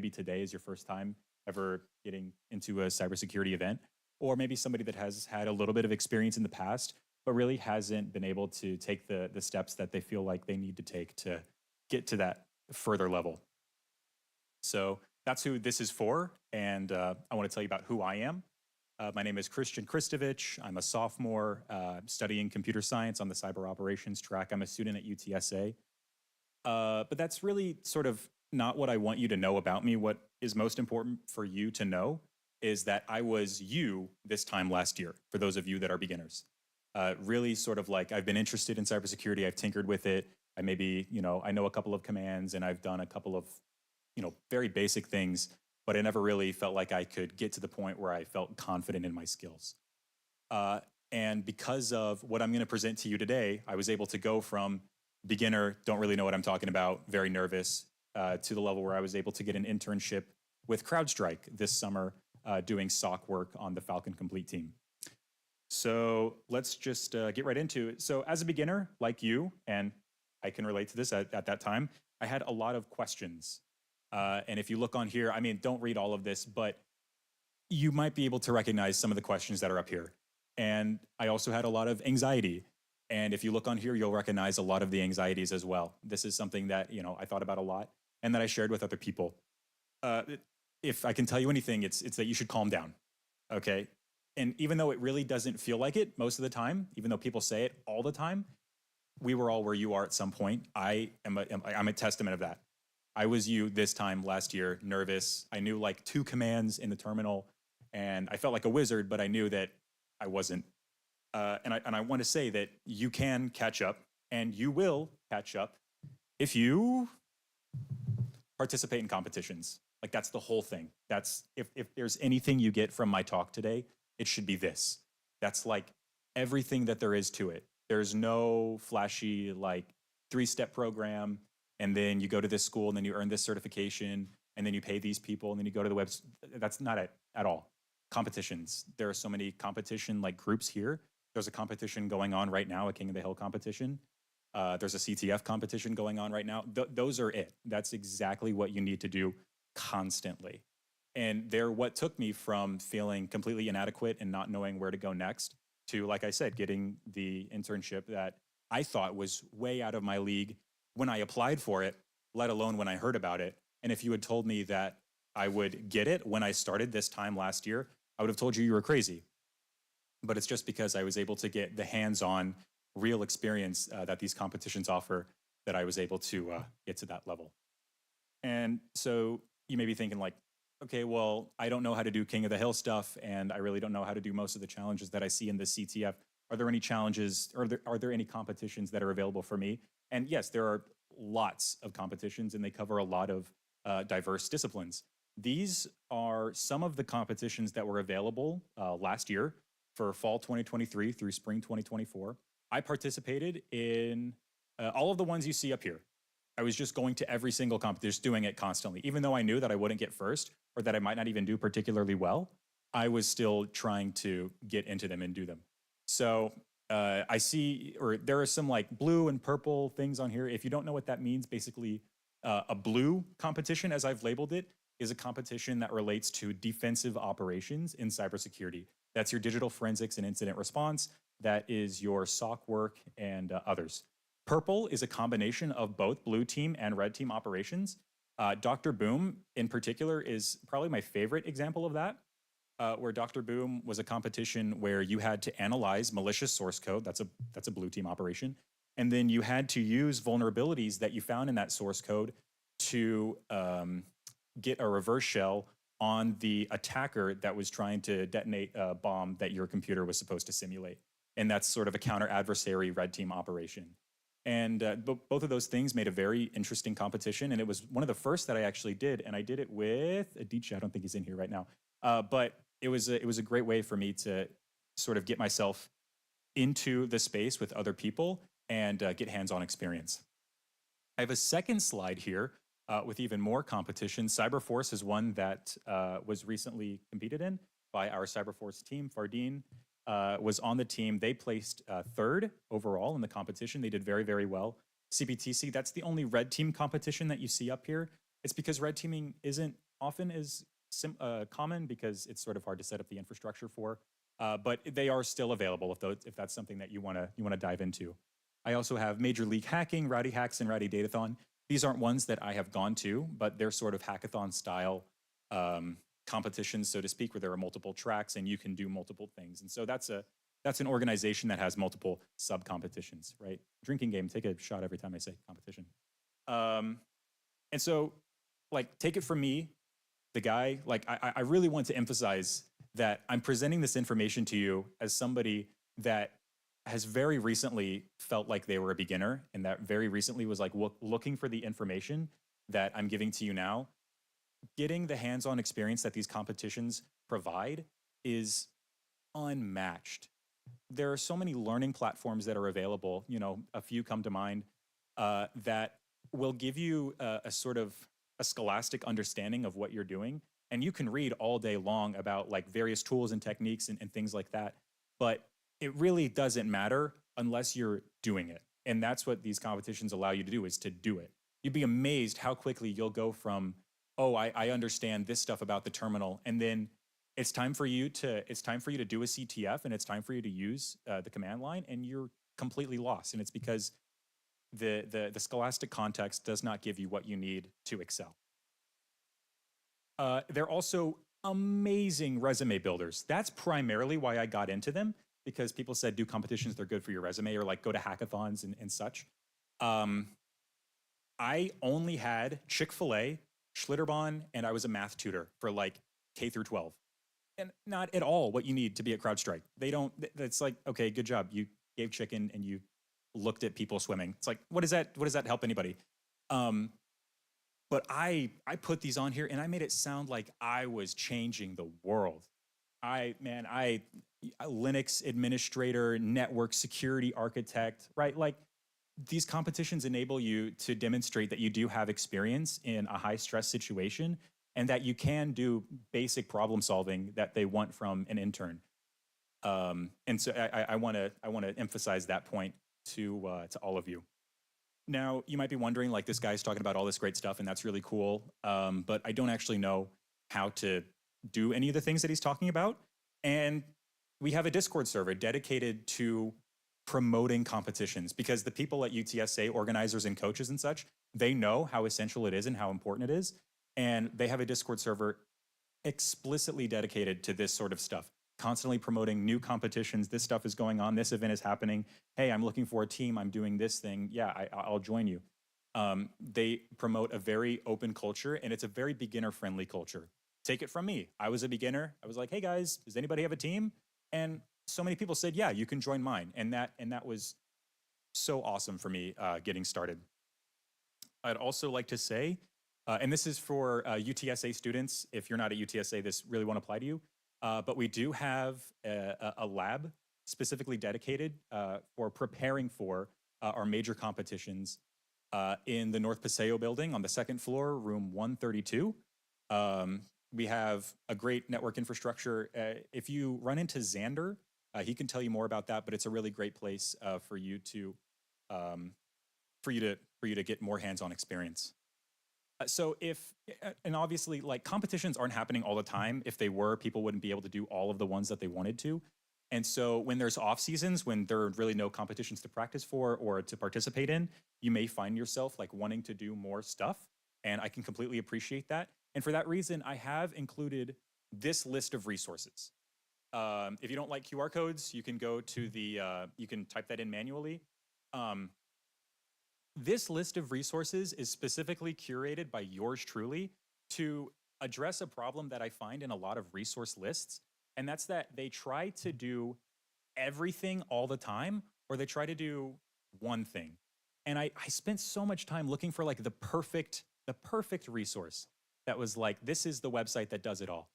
maybe today is your first time ever getting into a cybersecurity event, or maybe somebody that has had a little bit of experience in the past, but really hasn't been able to take the steps that they feel like they need to take to get to that further level. So that's who this is for, and I want to tell you about who I am. My name is Christian Kristovich. I'm a sophomore studying computer science on the cyber operations track. I'm a student at UTSA. But that's really sort of not what I want you to know about me. What is most important for you to know is that I was you this time last year, for those of you that are beginners. Really sort of like I've been interested in cybersecurity. I've tinkered with it. I maybe, I know a couple of commands and I've done a couple of, very basic things, but I never really felt like I could get to the point where I felt confident in my skills. And because of what I'm going to present to you today, I was able to go from beginner, don't really know what I'm talking about, very nervous, to the level where I was able to get an internship with CrowdStrike this summer doing SOC work on the Falcon Complete team. So let's just get right into it. So as a beginner like you, and I can relate to this at that time, I had a lot of questions. And if you look on here, don't read all of this, but you might be able to recognize some of the questions that are up here. And I also had a lot of anxiety. And if you look on here, you'll recognize a lot of the anxieties as well. This is something that, I thought about a lot and that I shared with other people. If I can tell you anything, it's that you should calm down, okay? And even though it really doesn't feel like it most of the time, even though people say it all the time, we were all where you are at some point. I'm a testament of that. I was you this time last year, nervous. I knew like 2 commands in the terminal, and I felt like a wizard, but I knew that I wasn't. And I want to say that you can catch up, and you will catch up if you participate in competitions. Like that's the whole thing. That's if there's anything you get from my talk today, it should be this. That's like everything that there is to it. There's no flashy like 3-step program, and then you go to this school, and then you earn this certification, and then you pay these people, and then you go to the website. That's not it at all. Competitions. There are so many competition like groups here. There's a competition going on right now, a King of the Hill competition. There's a CTF competition going on right now. Those are it. That's exactly what you need to do constantly. And they're what took me from feeling completely inadequate and not knowing where to go next to, like I said, getting the internship that I thought was way out of my league when I applied for it, let alone when I heard about it. And if you had told me that I would get it when I started this time last year, I would have told you were crazy. But it's just because I was able to get the hands-on real experience that these competitions offer that I was able to get to that level. And so you may be thinking like, okay, well, I don't know how to do King of the Hill stuff, and I really don't know how to do most of the challenges that I see in the CTF. Are there any challenges, or are there any competitions that are available for me? And yes, there are lots of competitions, and they cover a lot of diverse disciplines. These are some of the competitions that were available last year for fall 2023 through spring 2024. I participated in all of the ones you see up here. I was just going to every single competition, just doing it constantly. Even though I knew that I wouldn't get first or that I might not even do particularly well, I was still trying to get into them and do them. So I see, or there are some like blue and purple things on here. If you don't know what that means, basically a blue competition, as I've labeled it, is a competition that relates to defensive operations in cybersecurity. That's your digital forensics and incident response. That is your SOC work and others. Purple is a combination of both blue team and red team operations. Dr. Boom in particular is probably my favorite example of that, where Dr. Boom was a competition where you had to analyze malicious source code. That's a blue team operation. And then you had to use vulnerabilities that you found in that source code to get a reverse shell on the attacker that was trying to detonate a bomb that your computer was supposed to simulate. And that's sort of a counter-adversary red team operation. And both of those things made a very interesting competition. And it was one of the first that I actually did. And I did it with Adichie. I don't think he's in here right now. But it was a great way for me to sort of get myself into the space with other people and get hands-on experience. I have a second slide here with even more competition. Cyberforce is one that was recently competed in by our Cyberforce team. Fardeen was on the team. They placed third overall in the competition. They did very, very well. CPTC, that's the only red team competition that you see up here. It's because red teaming isn't often as common because it's sort of hard to set up the infrastructure for. But they are still available if that's something that you wanna dive into. I also have Major League Hacking, Rowdy Hacks, and Rowdy Datathon. These aren't ones that I have gone to, but they're sort of hackathon style um, competitions, so to speak, where there are multiple tracks and you can do multiple things. And so that's an organization that has multiple sub competitions, right? Drinking game, take a shot every time I say competition. Um, and so, like, take it from me, the guy, like, I really want to emphasize that I'm presenting this information to you as somebody that has very recently felt like they were a beginner and that very recently was like looking for the information that I'm giving to you now. Getting the hands on experience that these competitions provide is unmatched. There are so many learning platforms that are available. A few come to mind that will give you a sort of a scholastic understanding of what you're doing. And you can read all day long about like various tools and techniques and things like that. But it really doesn't matter unless you're doing it. And that's what these competitions allow you to do, is to do it. You'd be amazed how quickly you'll go from, oh, I understand this stuff about the terminal, and then it's time for you to do a CTF, and it's time for you to use the command line, and you're completely lost. And it's because the scholastic context does not give you what you need to excel. They're also amazing resume builders. That's primarily why I got into them, because people said do competitions, they're good for your resume, or like go to hackathons and such. Um, I only had Chick-fil-A, Schlitterbahn, and I was a math tutor for like K through 12. And not at all what you need to be at CrowdStrike. They don't, it's like, okay, good job. You gave chicken and you looked at people swimming. It's like, what does that help anybody? Um, but I put these on here and I made it sound like I was changing the world. I Linux administrator, network security architect, right? Like, these competitions enable you to demonstrate that you do have experience in a high stress situation and that you can do basic problem solving that they want from an intern. And so I want to emphasize that point to all of you. Now, you might be wondering, like, this guy's talking about all this great stuff, and that's really cool, but I don't actually know how to do any of the things that he's talking about. And we have a Discord server dedicated to promoting competitions, because the people at UTSA, organizers and coaches and such, they know how essential it is and how important it is. And they have a Discord server explicitly dedicated to this sort of stuff, constantly promoting new competitions. This stuff is going on. This event is happening. Hey, I'm looking for a team. I'm doing this thing. Yeah, I'll join you. They promote a very open culture, and it's a very beginner-friendly culture. Take it from me. I was a beginner. I was like, hey guys, does anybody have a team? And so many people said, yeah, you can join mine. And that was so awesome for me getting started. I'd also like to say, and this is for UTSA students. If you're not at UTSA, this really won't apply to you. But we do have a lab specifically dedicated for preparing for our major competitions in the North Paseo building on the second floor, room 132. We have a great network infrastructure. If you run into Xander, he can tell you more about that, but it's a really great place for you to get more hands-on experience. And obviously, like, competitions aren't happening all the time. If they were, people wouldn't be able to do all of the ones that they wanted to. And so when there's off seasons, when there are really no competitions to practice for or to participate in, you may find yourself like wanting to do more stuff. And I can completely appreciate that. And for that reason, I have included this list of resources. If you don't like QR codes, you can go to you can type that in manually. This list of resources is specifically curated by yours truly to address a problem that I find in a lot of resource lists. And that's that they try to do everything all the time, or they try to do one thing. And I spent so much time looking for like the perfect resource that was like, this is the website that does it all.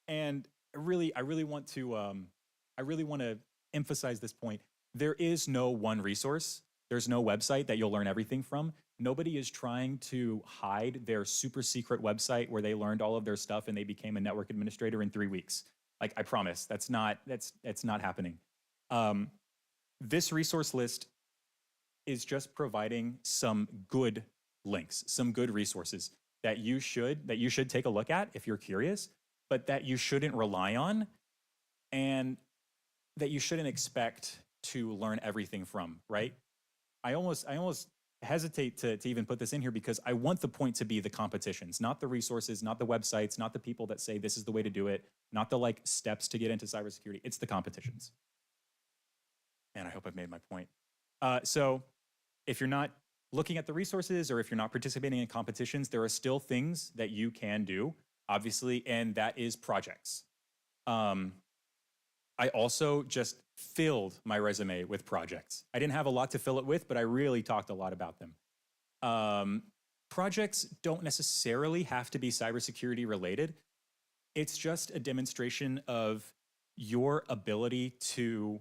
And I really want to emphasize this point. There is no one resource. There's no website that you'll learn everything from. Nobody is trying to hide their super secret website where they learned all of their stuff and they became a network administrator in 3 weeks. Like, I promise, that's not happening. This resource list is just providing some good links, some good resources. that you should take a look at if you're curious, but that you shouldn't rely on, and that you shouldn't expect to learn everything from, right? I almost hesitate to even put this in here because I want the point to be the competitions, not the resources, not the websites, not the people that say this is the way to do it, not the like steps to get into cybersecurity. It's the competitions. And I hope I've made my point. So if you're not looking at the resources or if you're not participating in competitions, there are still things that you can do, obviously, and that is projects. Um, I also just filled my resume with projects. I didn't have a lot to fill it with, but I really talked a lot about them. Um, Projects don't necessarily have to be cybersecurity related. It's just a demonstration of your ability to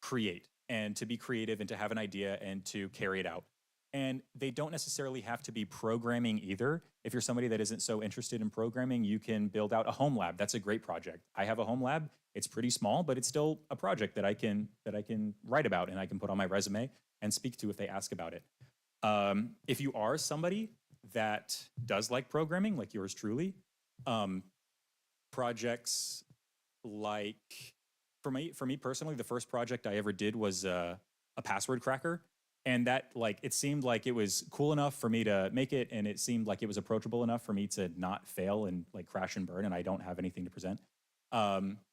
create and to be creative and to have an idea and to carry it out. And they don't necessarily have to be programming either. If you're somebody that isn't so interested in programming, you can build out a home lab. That's a great project. I have a home lab. It's pretty small, but it's still a project that I can write about and I can put on my resume and speak to if they ask about it. If you are somebody that does like programming, like yours truly, projects like for me personally, the first project I ever did was a password cracker, and that like it seemed like it was cool enough for me to make it, and it seemed like it was approachable enough for me to not fail and like crash and burn, and I don't have anything to present.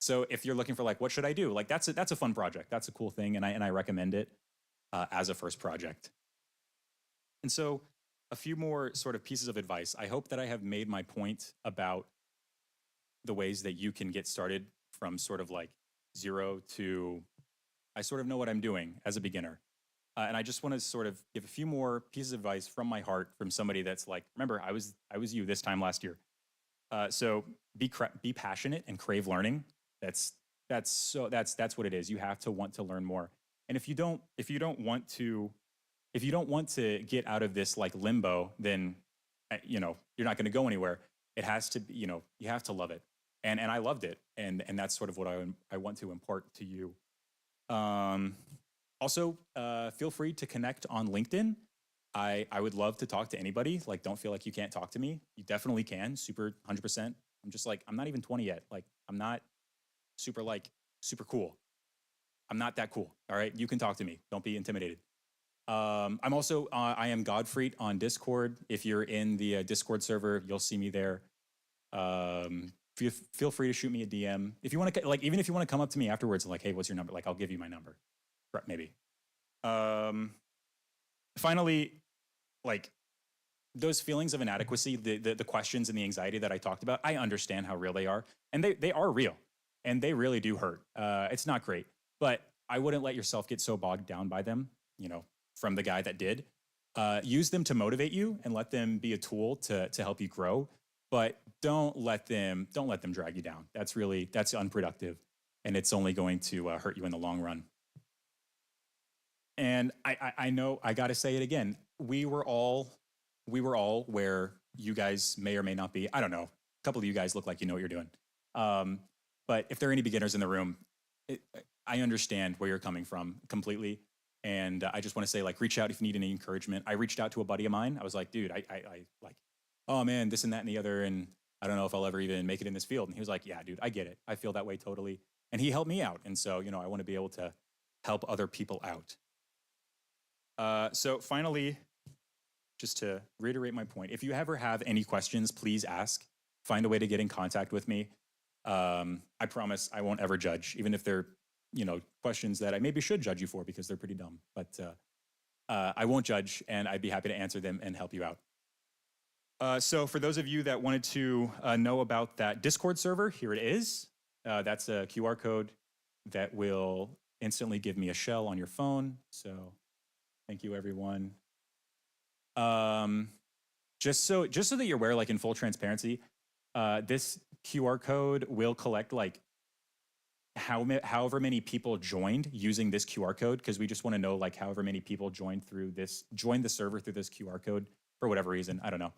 So if you're looking for like what should I do, like that's a fun project, that's a cool thing, and I recommend it as a first project. And so a few more sort of pieces of advice. I hope that I have made my point about the ways that you can get started from sort of like zero to I sort of know what I'm doing as a beginner. And I just want to sort of give a few more pieces of advice from my heart from somebody that's like, remember, I was you this time last year. So be passionate and crave learning. That's what it is. You have to want to learn more. And if you don't want to get out of this like limbo, then you're not going to go anywhere. It has to be, you have to love it. And I loved it. And that's sort of what I want to impart to you. Also, feel free to connect on LinkedIn. I would love to talk to anybody. Like, don't feel like you can't talk to me. You definitely can. Super 100%. I'm just like, I'm not even 20 yet. Like, I'm not super cool. I'm not that cool. All right. You can talk to me. Don't be intimidated. I'm also, I am Godfrey on Discord. If you're in the Discord server, you'll see me there. Feel free to shoot me a DM. If you want to, like, even if you want to come up to me afterwards and like, hey, what's your number? Like, I'll give you my number. Maybe. Finally, like those feelings of inadequacy, the questions and the anxiety that I talked about, I understand how real they are. And they are real. And they really do hurt. It's not great. But I wouldn't let yourself get so bogged down by them, from the guy that did. Use them to motivate you and let them be a tool to help you grow. But don't let them drag you down. That's unproductive. And it's only going to hurt you in the long run. And I know I got to say it again. We were all where you guys may or may not be. I don't know. A couple of you guys look like you know what you're doing. But if there are any beginners in the room, I understand where you're coming from completely. And I just want to say, like, reach out if you need any encouragement. I reached out to a buddy of mine. I was like, dude, I like, oh man, this and that and the other. And I don't know if I'll ever even make it in this field. And he was like, yeah, dude, I get it. I feel that way totally. And he helped me out. And so, I want to be able to help other people out. So finally, just to reiterate my point, if you ever have any questions, please ask. Find a way to get in contact with me. I promise I won't ever judge, even if they're, questions that I maybe should judge you for because they're pretty dumb. But I won't judge, and I'd be happy to answer them and help you out. So for those of you that wanted to know about that Discord server, here it is. That's a QR code that will instantly give me a shell on your phone. So thank you, everyone. Just so that you're aware, like in full transparency, this QR code will collect like however many people joined using this QR code, because we just want to know like however many people joined the server through this QR code for whatever reason. I don't know.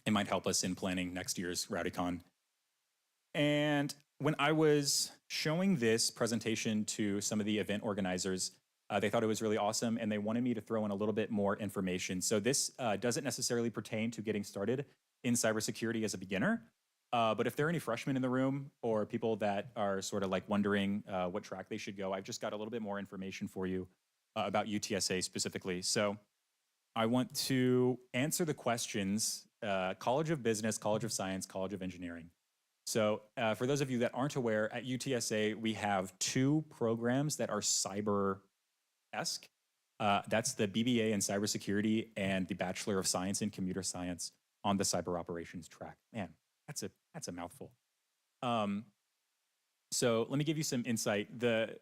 It might help us in planning next year's RowdyCon. And when I was showing this presentation to some of the event organizers, They thought it was really awesome, and they wanted me to throw in a little bit more information. So this doesn't necessarily pertain to getting started in cybersecurity as a beginner. But if there are any freshmen in the room or people that are sort of like wondering what track they should go, I've just got a little bit more information for you about UTSA specifically. So I want to answer the questions College of Business, College of Science, College of Engineering. So for those of you that aren't aware, at UTSA, we have two programs that are cyber-esque. That's the BBA in cybersecurity and the Bachelor of Science in Computer Science on the cyber operations track. Man, that's a mouthful. So let me give you some insight. The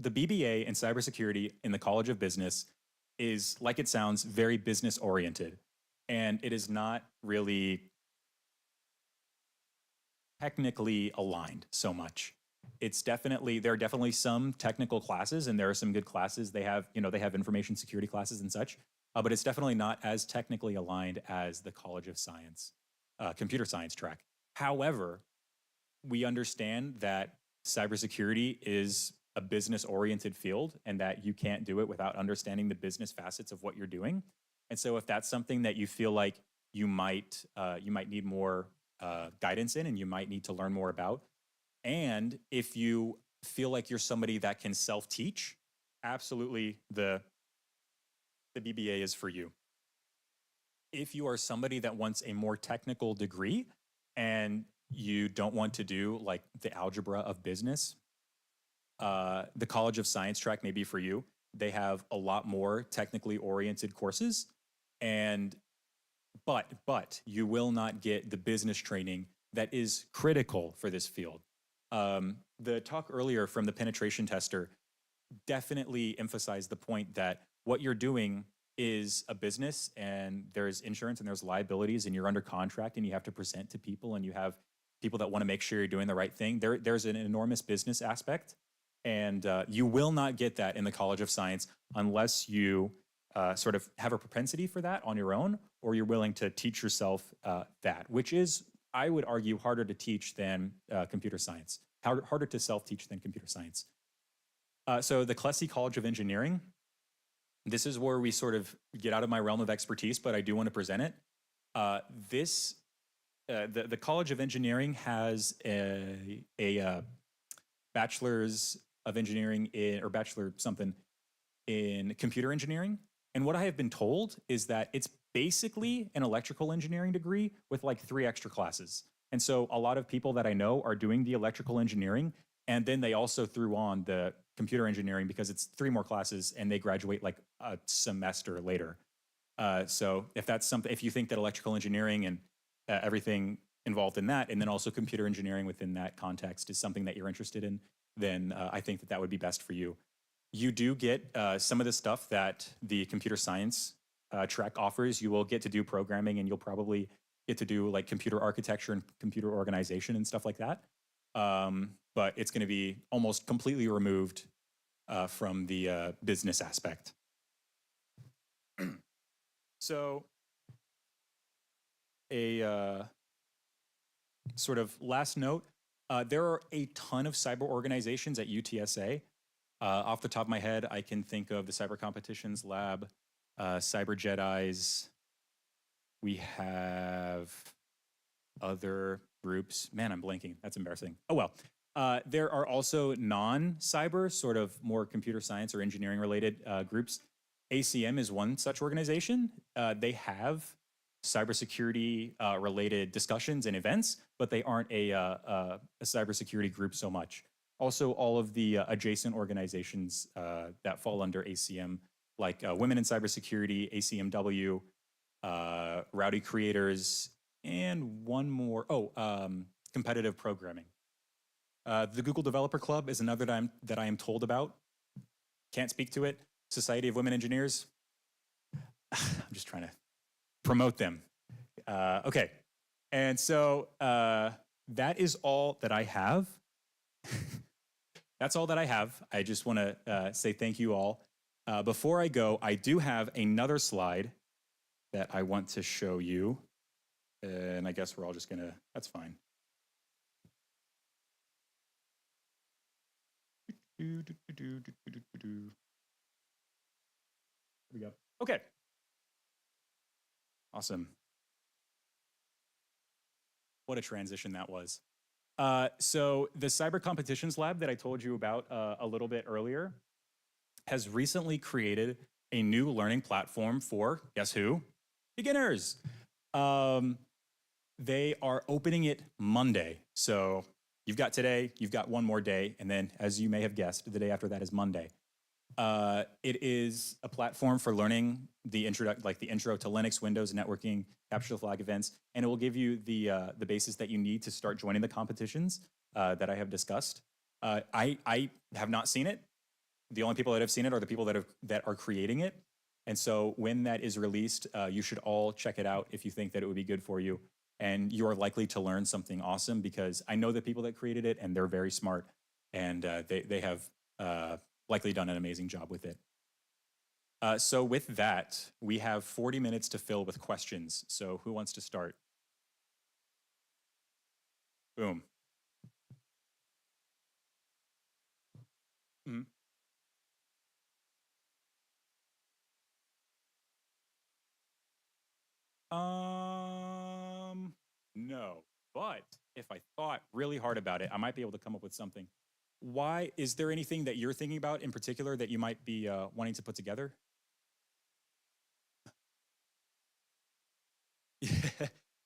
BBA in cybersecurity in the College of Business is, like it sounds, very business oriented, and it is not really technically aligned so much. It's definitely, there are definitely some technical classes, and there are some good classes. They have, they have information security classes and such, but it's definitely not as technically aligned as the College of Science, computer science track. However, we understand that cybersecurity is a business-oriented field and that you can't do it without understanding the business facets of what you're doing. And so if that's something that you feel like you might need more guidance in and you might need to learn more about, and if you feel like you're somebody that can self-teach, absolutely the BBA is for you. If you are somebody that wants a more technical degree and you don't want to do like the algebra of business, the College of Science track may be for you. They have a lot more technically oriented courses, but you will not get the business training that is critical for this field. The talk earlier from the penetration tester definitely emphasized the point that what you're doing is a business, and there's insurance and there's liabilities, and you're under contract and you have to present to people, and you have people that want to make sure you're doing the right thing. There's an enormous business aspect, and you will not get that in the College of Science unless you sort of have a propensity for that on your own, or you're willing to teach yourself that, which is, I would argue, harder to teach than computer science, harder to self-teach than computer science. So the Klesse College of Engineering, this is where we sort of get out of my realm of expertise, but I do want to present it. The College of Engineering has a bachelor's of engineering or bachelor something in computer engineering. And what I have been told is that it's basically an electrical engineering degree with like 3 extra classes. And so a lot of people that I know are doing the electrical engineering, and then they also threw on the computer engineering because it's 3 more classes and they graduate like a semester later. So if that's something, if you think that electrical engineering and everything involved in that, and then also computer engineering within that context is something that you're interested in, then I think that would be best for you. You do get some of the stuff that the computer science track offers. You will get to do programming, and you'll probably get to do like computer architecture and computer organization and stuff like that. But it's going to be almost completely removed from the business aspect. So a sort of last note, there are a ton of cyber organizations at UTSA. Off the top of my head, I can think of the Cyber Competitions Lab, Cyber Jedis. We have other groups. Man, I'm blanking. That's embarrassing. Oh, well. There are also non-cyber, sort of more computer science or engineering related groups. ACM is one such organization. They have cybersecurity related discussions and events, but they aren't a cybersecurity group so much. Also, all of the adjacent organizations that fall under ACM, like Women in Cybersecurity, ACMW, Rowdy Creators, and one more, competitive programming. The Google Developer Club is another that I am told about. Can't speak to it. Society of Women Engineers. I'm just trying to promote them. Okay. And so that is all that I have. That's all that I have. I just want to say thank you all. Before I go, I do have another slide that I want to show you. And I guess we're all just going to, that's fine. we go. Okay. Awesome. What a transition that was. So the Cyber Competitions Lab that I told you about a little bit earlier has recently created a new learning platform for, guess who? Beginners. Um, they are opening it Monday. So you've got today, you've got one more day, and then, as you may have guessed, the day after that is Monday. It is a platform for learning the intro to Linux, Windows, networking, capture the flag events, and it will give you the basis that you need to start joining the competitions that I have discussed. I have not seen it. The only people that have seen it are the people that are creating it. And so when that is released, you should all check it out if you think that it would be good for you. And you are likely to learn something awesome because I know the people that created it and they're very smart and they have likely done an amazing job with it. So with that, we have 40 minutes to fill with questions. So who wants to start? Boom. Mm-hmm. No, but if I thought really hard about it, I might be able to come up with something. Why is there anything that you're thinking about in particular that you might be wanting to put together?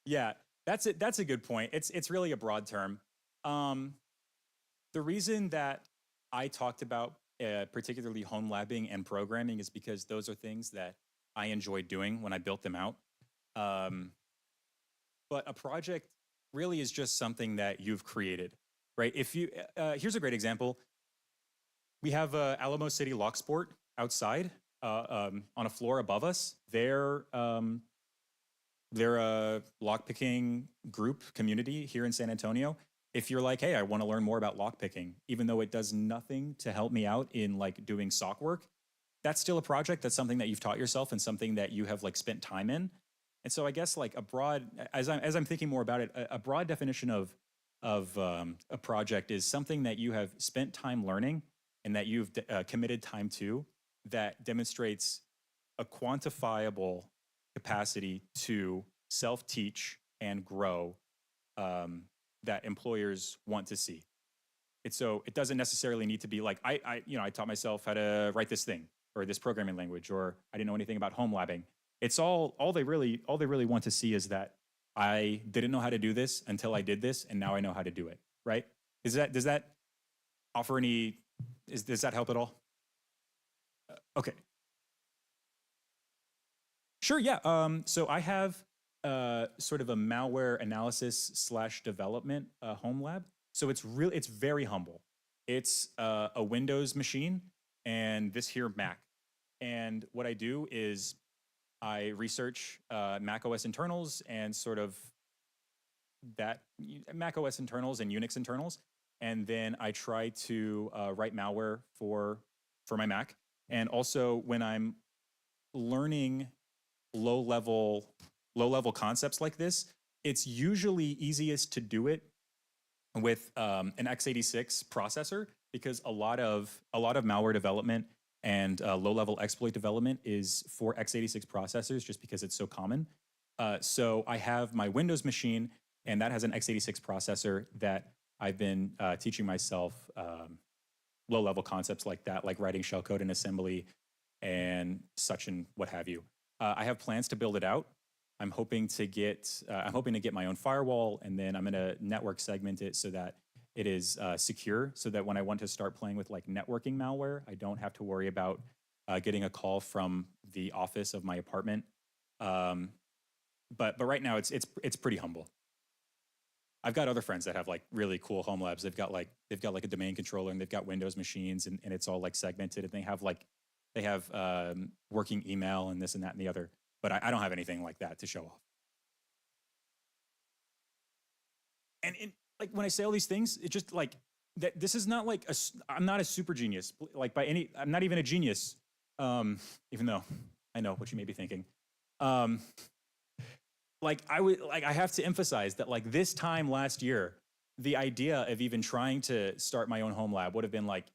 Yeah, that's it. That's a good point. It's really a broad term. Um, the reason that I talked about particularly home labbing and programming is because those are things that I enjoyed doing when I built them out. Um, but a project really is just something that you've created, right? If you here's a great example. We have Alamo City Locksport outside on a floor above us. They're a lockpicking group community here in San Antonio. If you're like, hey, I want to learn more about lockpicking, even though it does nothing to help me out in like doing sock work, that's still a project. That's something that you've taught yourself and something that you have like spent time in. And so I guess like a broad, as I'm thinking more about it, a broad definition of a project is something that you have spent time learning and that you've committed time to that demonstrates a quantifiable capacity to self-teach and grow that employers want to see. So it doesn't necessarily need to be like I taught myself how to write this thing or this programming language, or I didn't know anything about home labbing. It's all they really want to see is that I didn't know how to do this until I did this, and now I know how to do it. Right? Does that offer any? Does that help at all? Okay. Sure. Yeah. So I have sort of a malware analysis slash development home lab. So it's very humble. It's a Windows machine and this here Mac. And what I do is I research Mac OS internals and sort of that Mac OS internals and Unix internals, and then I try to write malware for my Mac. And also when I'm learning low level concepts like this, it's usually easiest to do it with an x86 processor because a lot of malware development and low level exploit development is for x86 processors just because it's so common. So I have my Windows machine and that has an x86 processor that I've been teaching myself low level concepts like that, like writing shellcode and assembly and such and what have you. I have plans to build it out. I'm hoping to get my own firewall, and then I'm going to network segment it so that it is secure, so that when I want to start playing with like networking malware, I don't have to worry about getting a call from the office of my apartment. But right now it's pretty humble. I've got other friends that have like really cool home labs. They've got like a domain controller and they've got Windows machines and it's all like segmented and they have working email and this and that and the other. But I don't have anything like that to show off. And like when I say all these things, it's just like that. This is not like I'm not a super genius. Like by any, I'm not even a genius. Even though I know what you may be thinking. Like I have to emphasize that like this time last year, the idea of even trying to start my own home lab would have been like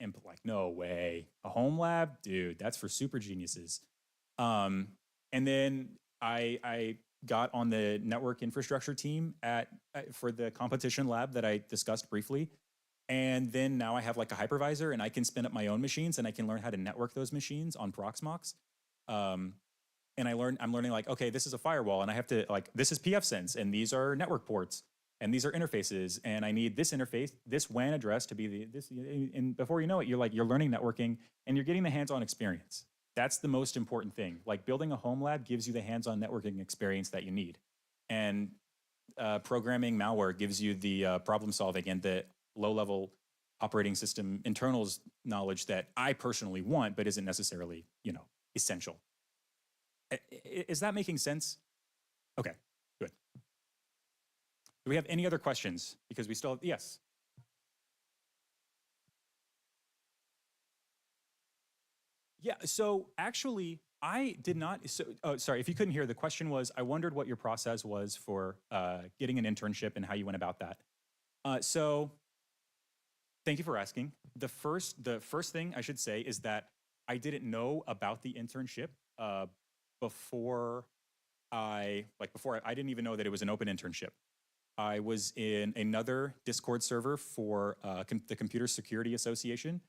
no way. A home lab, dude, that's for super geniuses. And then I got on the network infrastructure team for the competition lab that I discussed briefly. And then now I have like a hypervisor and I can spin up my own machines and I can learn how to network those machines on Proxmox. Um, and I'm learning like, okay, this is a firewall and I have to like, this is pfSense and these are network ports and these are interfaces and I need this interface, this WAN address to be this. And before you know it, you're learning networking and you're getting the hands-on experience. That's the most important thing. Like building a home lab gives you the hands-on networking experience that you need. And programming malware gives you the problem solving and the low-level operating system internals knowledge that I personally want, but isn't necessarily, essential. Is that making sense? Okay, good. Do we have any other questions? Because we still have, yes. Yeah, so actually, I did not. So, oh, sorry, if you couldn't hear, the question was I wondered what your process was for getting an internship and how you went about that. So, thank you for asking. The first thing I should say is that I didn't know about the internship before I didn't even know that it was an open internship. I was in another Discord server for the Computer Security Association,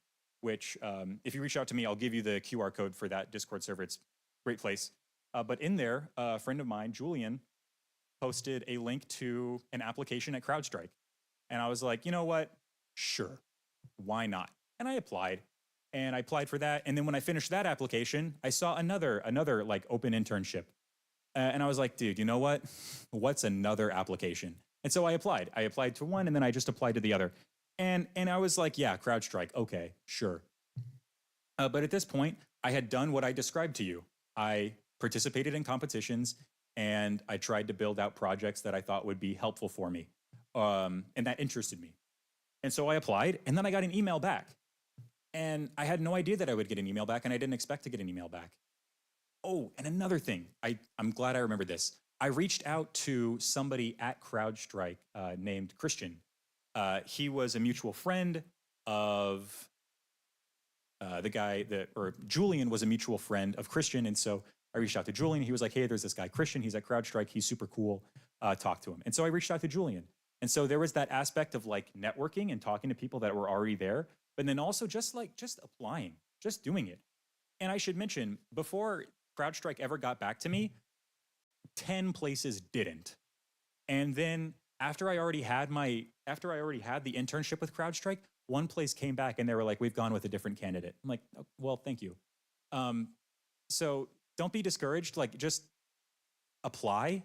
which if you reach out to me, I'll give you the QR code for that Discord server. It's a great place. But in there, a friend of mine, Julian, posted a link to an application at CrowdStrike. And I was like, you know what? Sure, why not? And I applied. And I applied for that. And then when I finished that application, I saw another like open internship. And I was like, dude, you know what? What's another application? And so I applied. I applied to one and then I just applied to the other. And I was like, yeah, CrowdStrike. Okay, sure. But at this point, I had done what I described to you. I participated in competitions and I tried to build out projects that I thought would be helpful for me. And that interested me. And so I applied and then I got an email back. And I had no idea that I would get an email back and I didn't expect to get an email back. Oh, and another thing, I'm glad I remembered this. I reached out to somebody at CrowdStrike named Christian. He was a mutual friend of or Julian was a mutual friend of Christian. And so I reached out to Julian. He was like, hey, there's this guy, Christian. He's at CrowdStrike. He's super cool. Talk to him. And so I reached out to Julian. And so there was that aspect of like networking and talking to people that were already there, but then also just applying, just doing it. And I should mention, before CrowdStrike ever got back to me, 10 places didn't. And then after I already had the internship with CrowdStrike, one place came back and they were like, we've gone with a different candidate. I'm like, oh, well, thank you. So don't be discouraged. Like, just apply.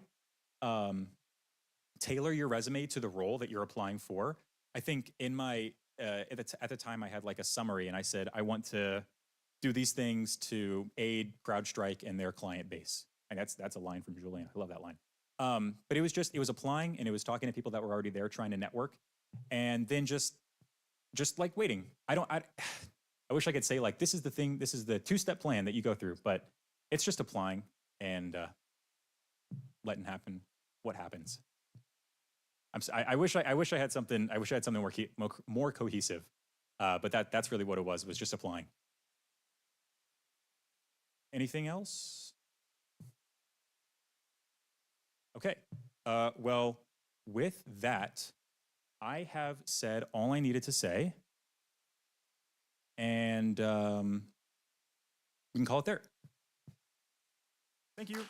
Tailor your resume to the role that you're applying for. I think in my at the time I had like a summary and I said I want to do these things to aid CrowdStrike and their client base. And that's a line from Julian. I love that line. But it was applying and it was talking to people that were already there trying to network, and then just like waiting. I wish I could say like this is the thing, this is the two-step plan that you go through, but it's just applying and letting happen what happens. I wish I had something. I wish I had something more cohesive. But that's really what it was. It was just applying. Anything else? Okay. Well, with that, I have said all I needed to say, and we can call it there. Thank you.